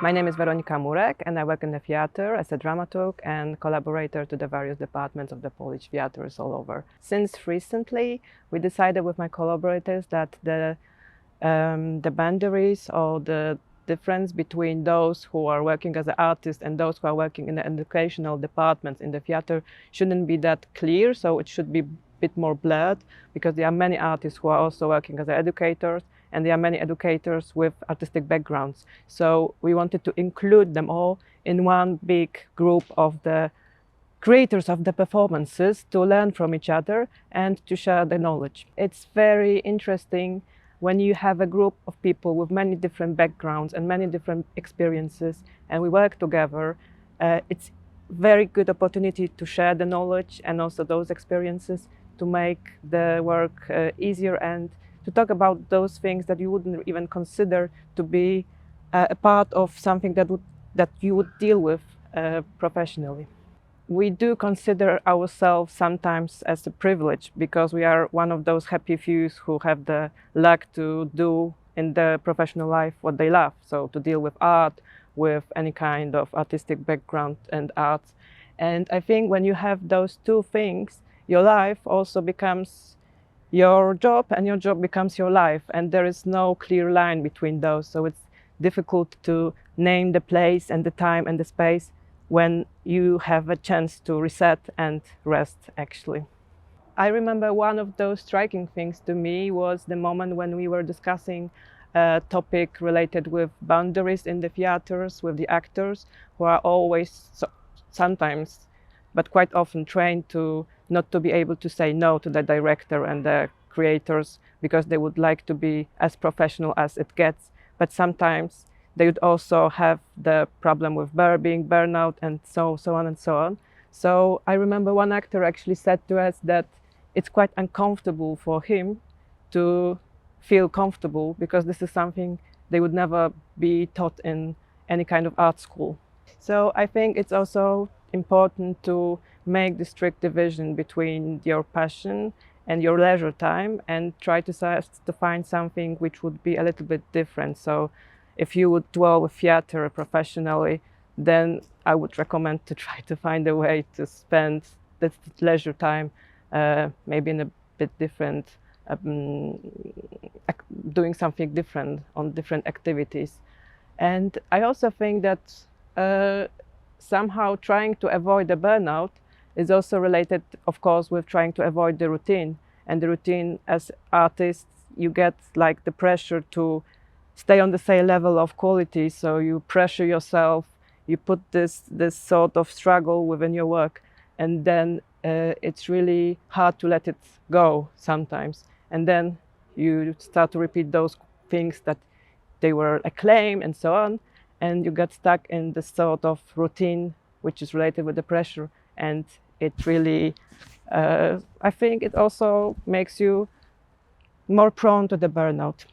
My name is Weronika Murek, and I work in the theater as a dramaturg and collaborator to the various departments of the Polish theaters all over. Since recently, we decided with my collaborators that the boundaries or the difference between those who are working as an artist and those who are working in the educational departments in the theater shouldn't be that clear, so it should be a bit more blurred, because there are many artists who are also working as educators, and there are many educators with artistic backgrounds. So we wanted to include them all in one big group of the creators of the performances to learn from each other and to share the knowledge. It's very interesting when you have a group of people with many different backgrounds and many different experiences, and we work together. It's very good opportunity to share the knowledge and also those experiences to make the work easier, and to talk about those things that you wouldn't even consider to be a part of something that you would deal with professionally. We do consider ourselves sometimes as a privilege, because we are one of those happy few who have the luck to do in their professional life what they love. So to deal with art, with any kind of artistic background and arts. And I think when you have those two things, your life also becomes your job, and your job becomes your life. And there is no clear line between those. So it's difficult to name the place and the time and the space when you have a chance to reset and rest, actually. I remember one of those striking things to me was the moment when we were discussing a topic related with boundaries in the theaters with the actors, who are always, sometimes, but quite often trained to not to be able to say no to the director and the creators, because they would like to be as professional as it gets. But sometimes they would also have the problem with being burnout, and so on and so on. So I remember one actor actually said to us that it's quite uncomfortable for him to feel comfortable, because this is something they would never be taught in any kind of art school. So I think it's also important to make the strict division between your passion and your leisure time, and try to find something which would be a little bit different. So if you would dwell with theater professionally, then I would recommend to try to find a way to spend that leisure time maybe in a bit different, doing something different on different activities. And I also think that somehow trying to avoid the burnout is also related, of course, with trying to avoid the routine. And the routine, as artists, you get like the pressure to stay on the same level of quality, so you pressure yourself, you put this sort of struggle within your work, and then it's really hard to let it go sometimes. And then you start to repeat those things that they were acclaimed and so on, and you get stuck in this sort of routine which is related with the pressure, and it really, I think it also makes you more prone to the burnout.